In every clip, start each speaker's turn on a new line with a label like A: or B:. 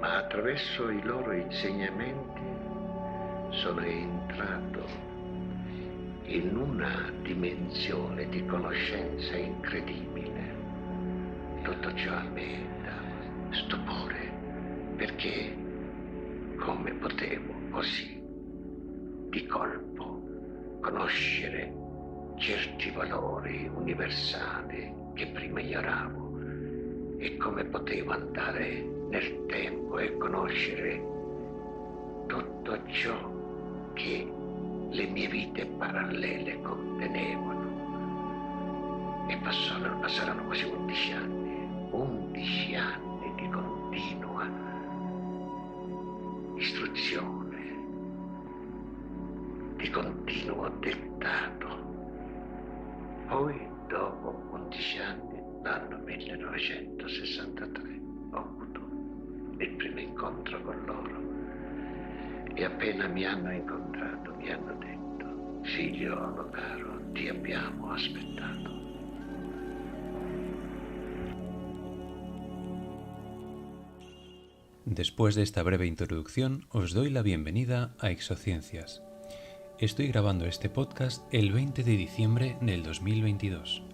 A: ma attraverso i loro insegnamenti sono entrato in una dimensione di conoscenza incredibile. Tutto ciò mi dà stupore, perché come potevo così di colpo conoscere certi valori universali che prima ignoravo, e come potevo andare nel tempo e conoscere tutto ciò che le mie vite parallele contenevano. E passarono quasi 11 anni di continua istruzione, di continuo dettato. Poi, dopo 11 anni, l'anno 1963, ho avuto il primo incontro con loro, e appena mi hanno incontrato mi hanno detto: figliolo caro, ti abbiamo aspettato.
B: Después de esta breve introducción, os doy la bienvenida a Exociencias. Estoy grabando este podcast el 20 de diciembre del 2022.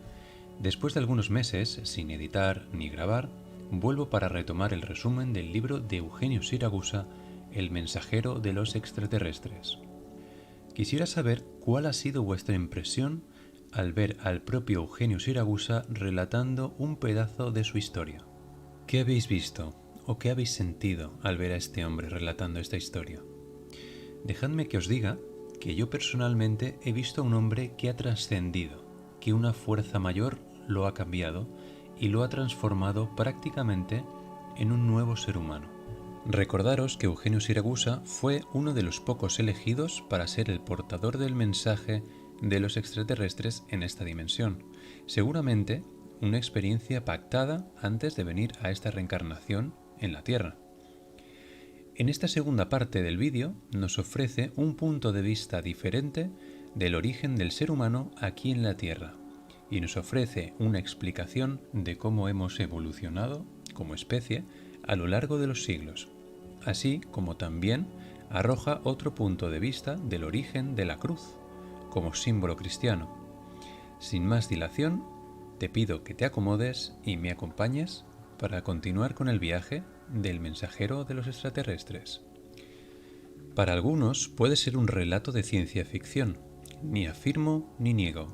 B: Después de algunos meses, sin editar ni grabar, vuelvo para retomar el resumen del libro de Eugenio Siragusa, El mensajero de los extraterrestres. Quisiera saber cuál ha sido vuestra impresión al ver al propio Eugenio Siragusa relatando un pedazo de su historia. ¿Qué habéis visto o qué habéis sentido al ver a este hombre relatando esta historia? Dejadme que os diga que yo personalmente he visto a un hombre que ha trascendido, que una fuerza mayor lo ha cambiado y lo ha transformado prácticamente en un nuevo ser humano. Recordaros que Eugenio Siragusa fue uno de los pocos elegidos para ser el portador del mensaje de los extraterrestres en esta dimensión. Seguramente una experiencia pactada antes de venir a esta reencarnación en la Tierra. En esta segunda parte del vídeo nos ofrece un punto de vista diferente del origen del ser humano aquí en la Tierra, y nos ofrece una explicación de cómo hemos evolucionado como especie a lo largo de los siglos, así como también arroja otro punto de vista del origen de la cruz como símbolo cristiano. Sin más dilación, te pido que te acomodes y me acompañes para continuar con el viaje del mensajero de los extraterrestres. Para algunos puede ser un relato de ciencia ficción. Ni afirmo ni niego.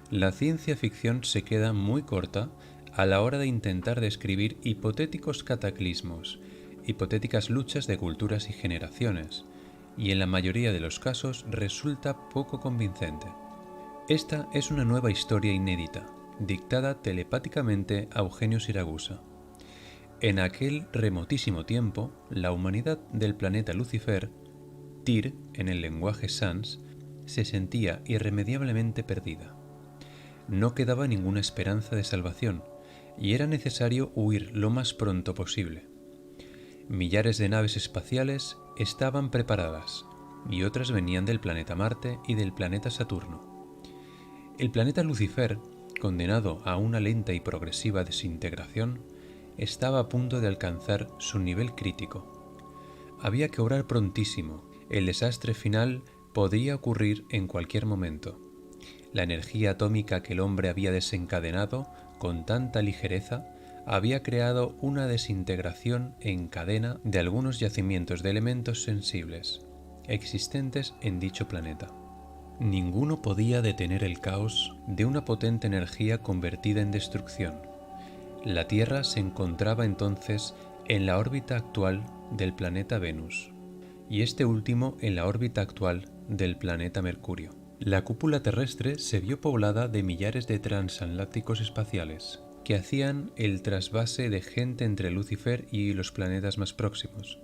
B: La ciencia ficción se queda muy corta a la hora de intentar describir hipotéticos cataclismos, hipotéticas luchas de culturas y generaciones, y en la mayoría de los casos resulta poco convincente. Esta es una nueva historia inédita, dictada telepáticamente a Eugenio Siragusa. En aquel remotísimo tiempo, la humanidad del planeta Lucifer, Tyr en el lenguaje Sans, se sentía irremediablemente perdida. No quedaba ninguna esperanza de salvación, y era necesario huir lo más pronto posible. Millares de naves espaciales estaban preparadas, y otras venían del planeta Marte y del planeta Saturno. El planeta Lucifer, condenado a una lenta y progresiva desintegración, estaba a punto de alcanzar su nivel crítico. Había que obrar prontísimo. El desastre final podría ocurrir en cualquier momento. La energía atómica que el hombre había desencadenado con tanta ligereza había creado una desintegración en cadena de algunos yacimientos de elementos sensibles existentes en dicho planeta. Ninguno podía detener el caos de una potente energía convertida en destrucción. La Tierra se encontraba entonces en la órbita actual del planeta Venus, y este último en la órbita actual del planeta Mercurio. La cúpula terrestre se vio poblada de millares de transatlánticos espaciales, que hacían el trasvase de gente entre Lucifer y los planetas más próximos,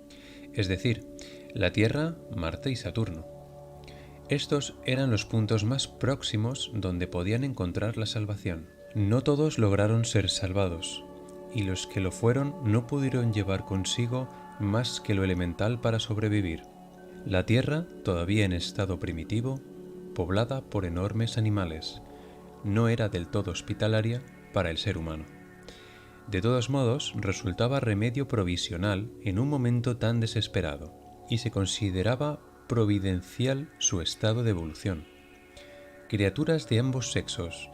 B: es decir, la Tierra, Marte y Saturno. Estos eran los puntos más próximos donde podían encontrar la salvación. No todos lograron ser salvados, y los que lo fueron no pudieron llevar consigo más que lo elemental para sobrevivir. La Tierra, todavía en estado primitivo, poblada por enormes animales, no era del todo hospitalaria para el ser humano. De todos modos, resultaba remedio provisional en un momento tan desesperado, y se consideraba providencial su estado de evolución. Criaturas de ambos sexos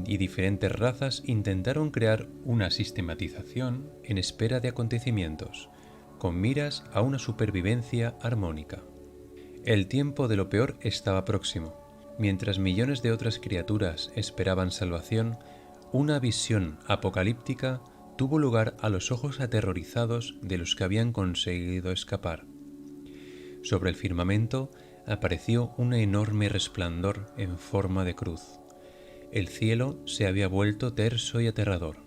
B: y diferentes razas intentaron crear una sistematización en espera de acontecimientos, con miras a una supervivencia armónica. El tiempo de lo peor estaba próximo. Mientras millones de otras criaturas esperaban salvación, una visión apocalíptica tuvo lugar a los ojos aterrorizados de los que habían conseguido escapar. Sobre el firmamento apareció un enorme resplandor en forma de cruz. El cielo se había vuelto terso y aterrador.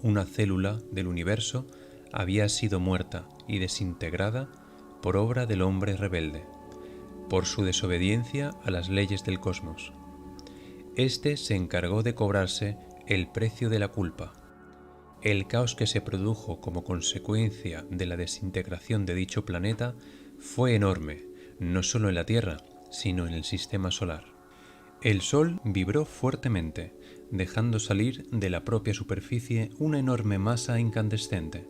B: Una célula del universo había sido muerta y desintegrada por obra del hombre rebelde, por su desobediencia a las leyes del cosmos. Este se encargó de cobrarse el precio de la culpa. El caos que se produjo como consecuencia de la desintegración de dicho planeta fue enorme, no solo en la Tierra, sino en el sistema solar. El Sol vibró fuertemente, dejando salir de la propia superficie una enorme masa incandescente,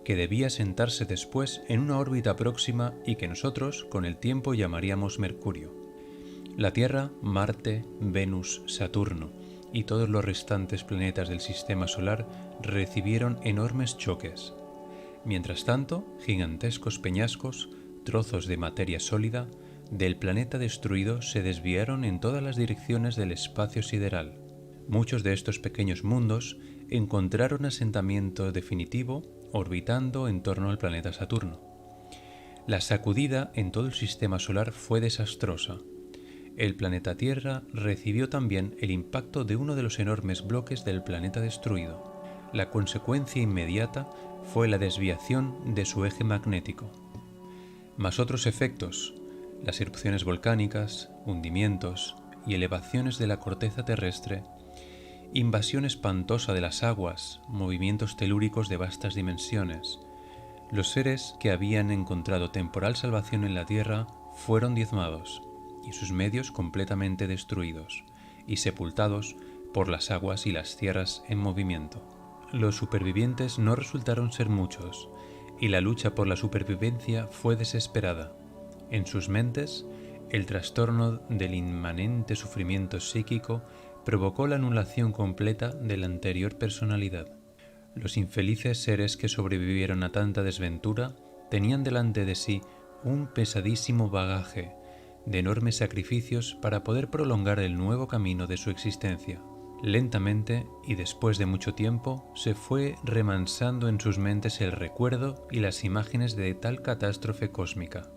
B: que debía sentarse después en una órbita próxima y que nosotros con el tiempo llamaríamos Mercurio. La Tierra, Marte, Venus, Saturno y todos los restantes planetas del sistema solar recibieron enormes choques. Mientras tanto, gigantescos peñascos, trozos de materia sólida, del planeta destruido se desviaron en todas las direcciones del espacio sideral. Muchos de estos pequeños mundos encontraron asentamiento definitivo orbitando en torno al planeta Saturno. La sacudida en todo el sistema solar fue desastrosa. El planeta Tierra recibió también el impacto de uno de los enormes bloques del planeta destruido. La consecuencia inmediata fue la desviación de su eje magnético. Mas otros efectos, las erupciones volcánicas, hundimientos y elevaciones de la corteza terrestre, invasión espantosa de las aguas, movimientos telúricos de vastas dimensiones. Los seres que habían encontrado temporal salvación en la Tierra fueron diezmados y sus medios completamente destruidos y sepultados por las aguas y las tierras en movimiento. Los supervivientes no resultaron ser muchos y la lucha por la supervivencia fue desesperada. En sus mentes, el trastorno del inmanente sufrimiento psíquico provocó la anulación completa de la anterior personalidad. Los infelices seres que sobrevivieron a tanta desventura tenían delante de sí un pesadísimo bagaje de enormes sacrificios para poder prolongar el nuevo camino de su existencia. Lentamente y después de mucho tiempo se fue remansando en sus mentes el recuerdo y las imágenes de tal catástrofe cósmica.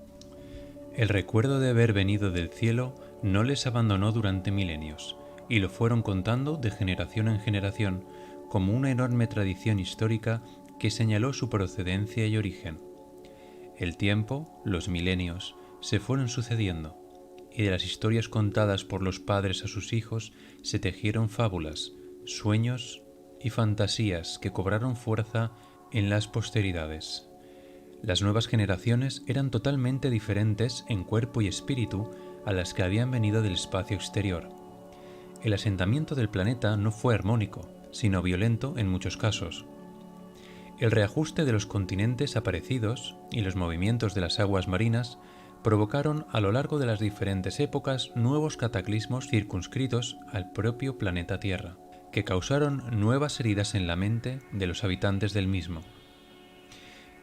B: El recuerdo de haber venido del cielo no les abandonó durante milenios, y lo fueron contando de generación en generación como una enorme tradición histórica que señaló su procedencia y origen. El tiempo, los milenios, se fueron sucediendo, y de las historias contadas por los padres a sus hijos se tejieron fábulas, sueños y fantasías que cobraron fuerza en las posteridades. Las nuevas generaciones eran totalmente diferentes en cuerpo y espíritu a las que habían venido del espacio exterior. El asentamiento del planeta no fue armónico, sino violento en muchos casos. El reajuste de los continentes aparecidos y los movimientos de las aguas marinas provocaron a lo largo de las diferentes épocas nuevos cataclismos circunscritos al propio planeta Tierra, que causaron nuevas heridas en la mente de los habitantes del mismo.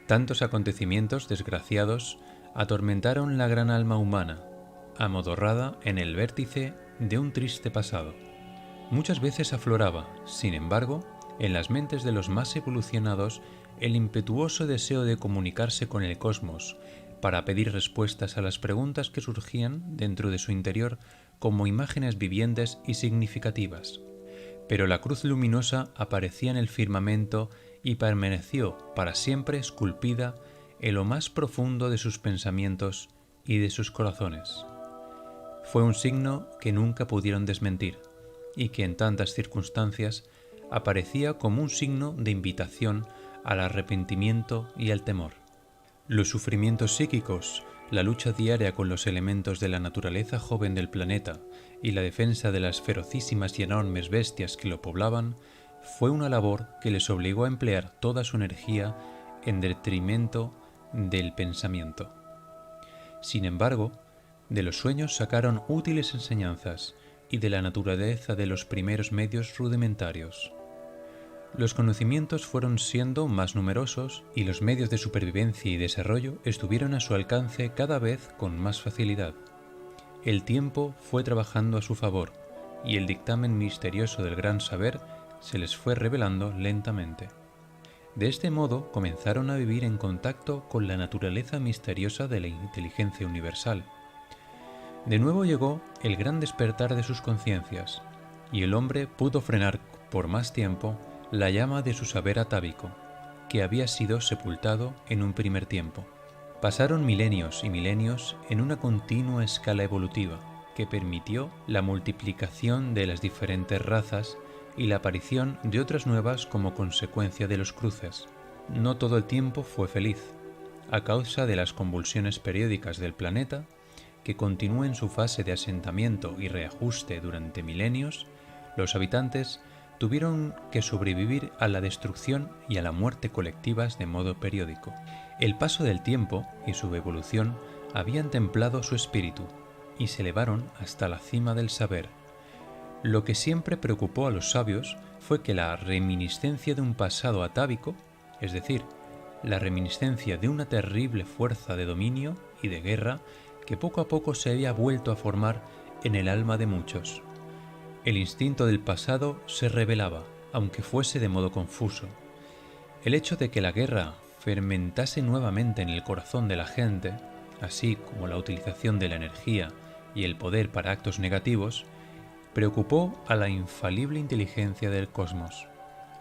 B: Tantos acontecimientos desgraciados atormentaron la gran alma humana, amodorrada en el vértice de un triste pasado. Muchas veces afloraba, sin embargo, en las mentes de los más evolucionados el impetuoso deseo de comunicarse con el cosmos para pedir respuestas a las preguntas que surgían dentro de su interior como imágenes vivientes y significativas. Pero la cruz luminosa aparecía en el firmamento y permaneció para siempre esculpida en lo más profundo de sus pensamientos y de sus corazones. Fue un signo que nunca pudieron desmentir y que en tantas circunstancias aparecía como un signo de invitación al arrepentimiento y al temor. Los sufrimientos psíquicos, la lucha diaria con los elementos de la naturaleza joven del planeta y la defensa de las ferocísimas y enormes bestias que lo poblaban fue una labor que les obligó a emplear toda su energía en detrimento del pensamiento. Sin embargo, de los sueños sacaron útiles enseñanzas y de la naturaleza de los primeros medios rudimentarios. Los conocimientos fueron siendo más numerosos y los medios de supervivencia y desarrollo estuvieron a su alcance cada vez con más facilidad. El tiempo fue trabajando a su favor y el dictamen misterioso del gran saber se les fue revelando lentamente. De este modo comenzaron a vivir en contacto con la naturaleza misteriosa de la inteligencia universal. De nuevo llegó el gran despertar de sus conciencias y el hombre pudo frenar por más tiempo la llama de su saber atávico, que había sido sepultado en un primer tiempo. Pasaron milenios y milenios en una continua escala evolutiva que permitió la multiplicación de las diferentes razas y la aparición de otras nuevas como consecuencia de los cruces. No todo el tiempo fue feliz. A causa de las convulsiones periódicas del planeta, que continúa en su fase de asentamiento y reajuste durante milenios, los habitantes tuvieron que sobrevivir a la destrucción y a la muerte colectivas de modo periódico. El paso del tiempo y su evolución habían templado su espíritu y se elevaron hasta la cima del saber. Lo que siempre preocupó a los sabios fue que la reminiscencia de un pasado atávico, es decir, la reminiscencia de una terrible fuerza de dominio y de guerra que poco a poco se había vuelto a formar en el alma de muchos. El instinto del pasado se revelaba, aunque fuese de modo confuso. El hecho de que la guerra fermentase nuevamente en el corazón de la gente, así como la utilización de la energía y el poder para actos negativos, preocupó a la infalible inteligencia del cosmos,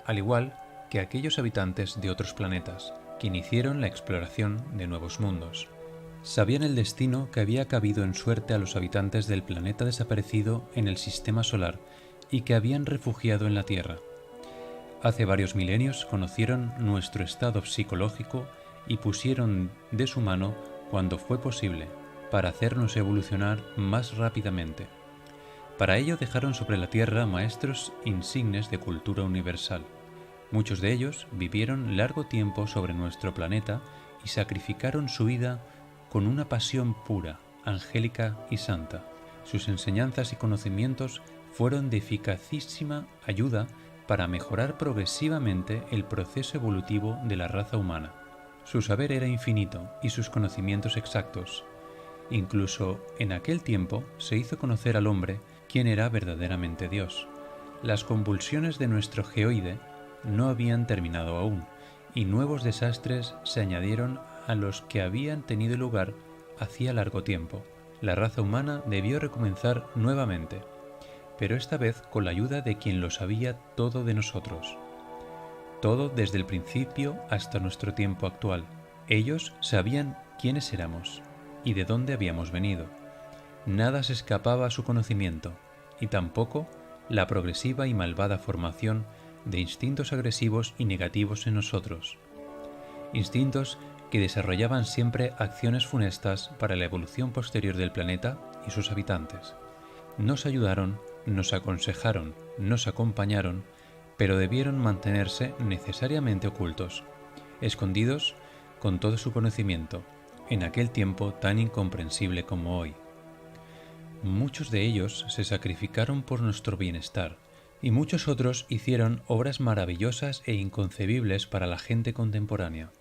B: al igual que a aquellos habitantes de otros planetas que iniciaron la exploración de nuevos mundos. Sabían el destino que había cabido en suerte a los habitantes del planeta desaparecido en el sistema solar y que habían refugiado en la Tierra. Hace varios milenios conocieron nuestro estado psicológico y pusieron de su mano cuando fue posible para hacernos evolucionar más rápidamente. Para ello dejaron sobre la Tierra maestros insignes de cultura universal. Muchos de ellos vivieron largo tiempo sobre nuestro planeta y sacrificaron su vida con una pasión pura, angélica y santa. Sus enseñanzas y conocimientos fueron de eficacísima ayuda para mejorar progresivamente el proceso evolutivo de la raza humana. Su saber era infinito y sus conocimientos exactos. Incluso en aquel tiempo se hizo conocer al hombre quién era verdaderamente Dios. Las convulsiones de nuestro geoide no habían terminado aún, y nuevos desastres se añadieron a los que habían tenido lugar hacía largo tiempo. La raza humana debió recomenzar nuevamente, pero esta vez con la ayuda de quien lo sabía todo de nosotros. Todo desde el principio hasta nuestro tiempo actual. Ellos sabían quiénes éramos y de dónde habíamos venido. Nada se escapaba a su conocimiento, y tampoco la progresiva y malvada formación de instintos agresivos y negativos en nosotros. Instintos que desarrollaban siempre acciones funestas para la evolución posterior del planeta y sus habitantes. Nos ayudaron, nos aconsejaron, nos acompañaron, pero debieron mantenerse necesariamente ocultos, escondidos con todo su conocimiento, en aquel tiempo tan incomprensible como hoy. Muchos de ellos se sacrificaron por nuestro bienestar, y muchos otros hicieron obras maravillosas e inconcebibles para la gente contemporánea.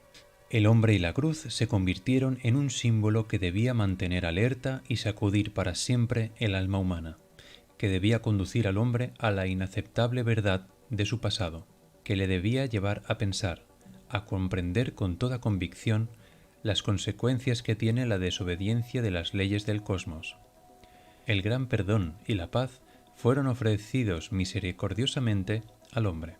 B: El hombre y la cruz se convirtieron en un símbolo que debía mantener alerta y sacudir para siempre el alma humana, que debía conducir al hombre a la inaceptable verdad de su pasado, que le debía llevar a pensar, a comprender con toda convicción las consecuencias que tiene la desobediencia de las leyes del cosmos. El gran perdón y la paz fueron ofrecidos misericordiosamente al hombre.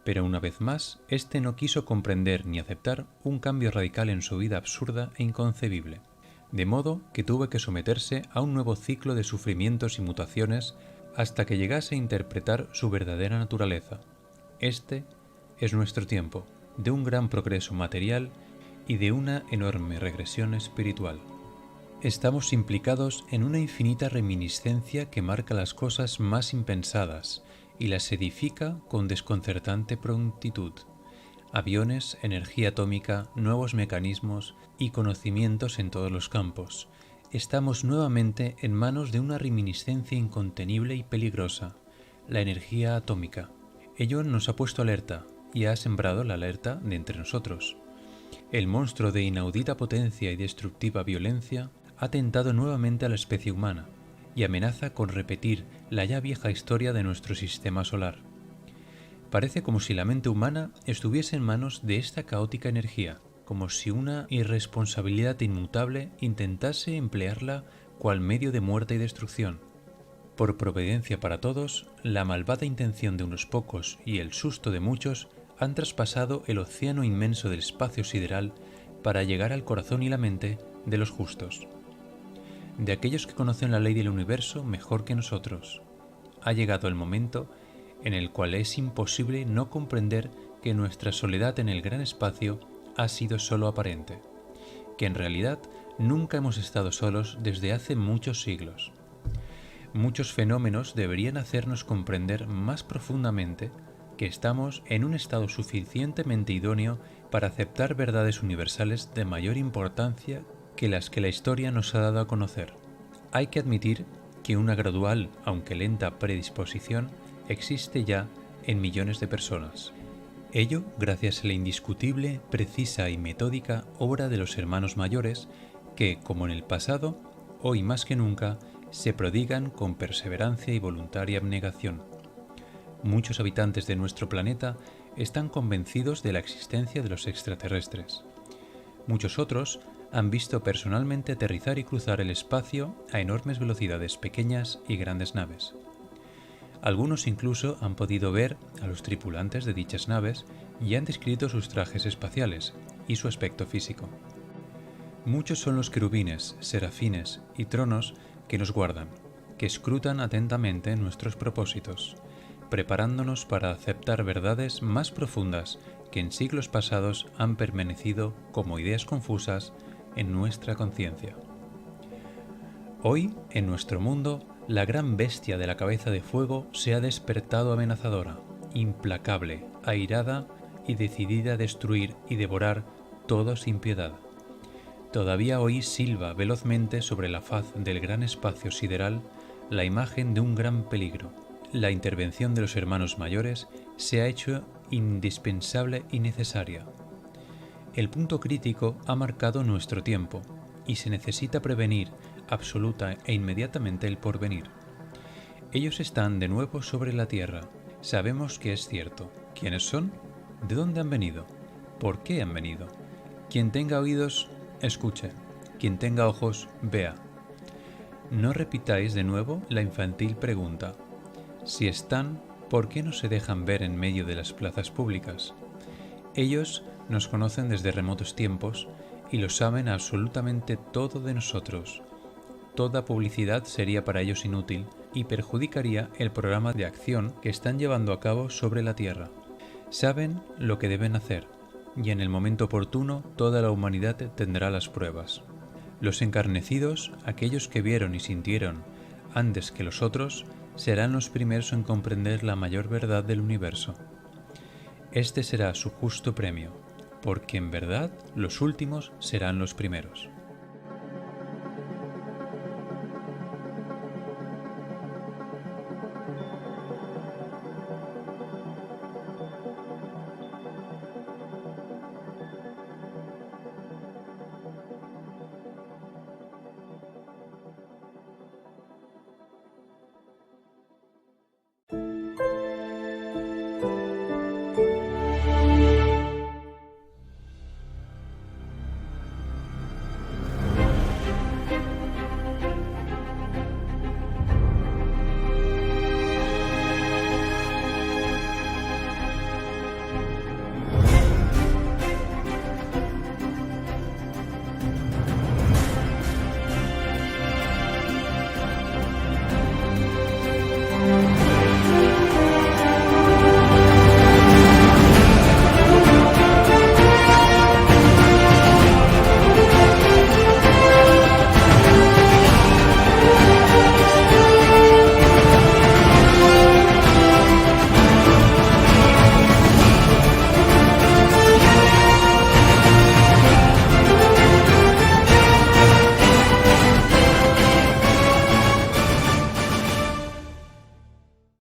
B: Pero una vez más, éste no quiso comprender ni aceptar un cambio radical en su vida absurda e inconcebible, de modo que tuvo que someterse a un nuevo ciclo de sufrimientos y mutaciones hasta que llegase a interpretar su verdadera naturaleza. Este es nuestro tiempo, de un gran progreso material y de una enorme regresión espiritual. Estamos implicados en una infinita reminiscencia que marca las cosas más impensadas y las edifica con desconcertante prontitud. Aviones, energía atómica, nuevos mecanismos y conocimientos en todos los campos. Estamos nuevamente en manos de una reminiscencia incontenible y peligrosa, la energía atómica. Ello nos ha puesto alerta y ha sembrado la alerta de entre nosotros. El monstruo de inaudita potencia y destructiva violencia ha tentado nuevamente a la especie humana y amenaza con repetir la ya vieja historia de nuestro sistema solar. Parece como si la mente humana estuviese en manos de esta caótica energía, como si una irresponsabilidad inmutable intentase emplearla cual medio de muerte y destrucción. Por providencia para todos, la malvada intención de unos pocos y el susto de muchos han traspasado el océano inmenso del espacio sideral para llegar al corazón y la mente de los justos, de aquellos que conocen la ley del universo mejor que nosotros. Ha llegado el momento en el cual es imposible no comprender que nuestra soledad en el gran espacio ha sido solo aparente, que en realidad nunca hemos estado solos desde hace muchos siglos. Muchos fenómenos deberían hacernos comprender más profundamente que estamos en un estado suficientemente idóneo para aceptar verdades universales de mayor importancia que las que la historia nos ha dado a conocer. Hay que admitir que una gradual, aunque lenta, predisposición existe ya en millones de personas. Ello gracias a la indiscutible, precisa y metódica obra de los hermanos mayores que, como en el pasado, hoy más que nunca, se prodigan con perseverancia y voluntaria abnegación. Muchos habitantes de nuestro planeta están convencidos de la existencia de los extraterrestres. Muchos otros han visto personalmente aterrizar y cruzar el espacio a enormes velocidades pequeñas y grandes naves. Algunos incluso han podido ver a los tripulantes de dichas naves y han descrito sus trajes espaciales y su aspecto físico. Muchos son los querubines, serafines y tronos que nos guardan, que escrutan atentamente nuestros propósitos, preparándonos para aceptar verdades más profundas que en siglos pasados han permanecido como ideas confusas en nuestra conciencia. Hoy, en nuestro mundo, la gran bestia de la cabeza de fuego se ha despertado amenazadora, implacable, airada y decidida a destruir y devorar todo sin piedad. Todavía hoy silba velozmente sobre la faz del gran espacio sideral la imagen de un gran peligro. La intervención de los hermanos mayores se ha hecho indispensable y necesaria. El punto crítico ha marcado nuestro tiempo y se necesita prevenir absoluta e inmediatamente el porvenir. Ellos están de nuevo sobre la tierra. Sabemos que es cierto. ¿Quiénes son? ¿De dónde han venido? ¿Por qué han venido? Quien tenga oídos, escuche. Quien tenga ojos, vea. No repitáis de nuevo la infantil pregunta. Si están, ¿por qué no se dejan ver en medio de las plazas públicas? Ellos nos conocen desde remotos tiempos y lo saben absolutamente todo de nosotros. Toda publicidad sería para ellos inútil y perjudicaría el programa de acción que están llevando a cabo sobre la Tierra. Saben lo que deben hacer y en el momento oportuno toda la humanidad tendrá las pruebas. Los encarnecidos, aquellos que vieron y sintieron antes que los otros, serán los primeros en comprender la mayor verdad del universo. Este será su justo premio, porque en verdad los últimos serán los primeros.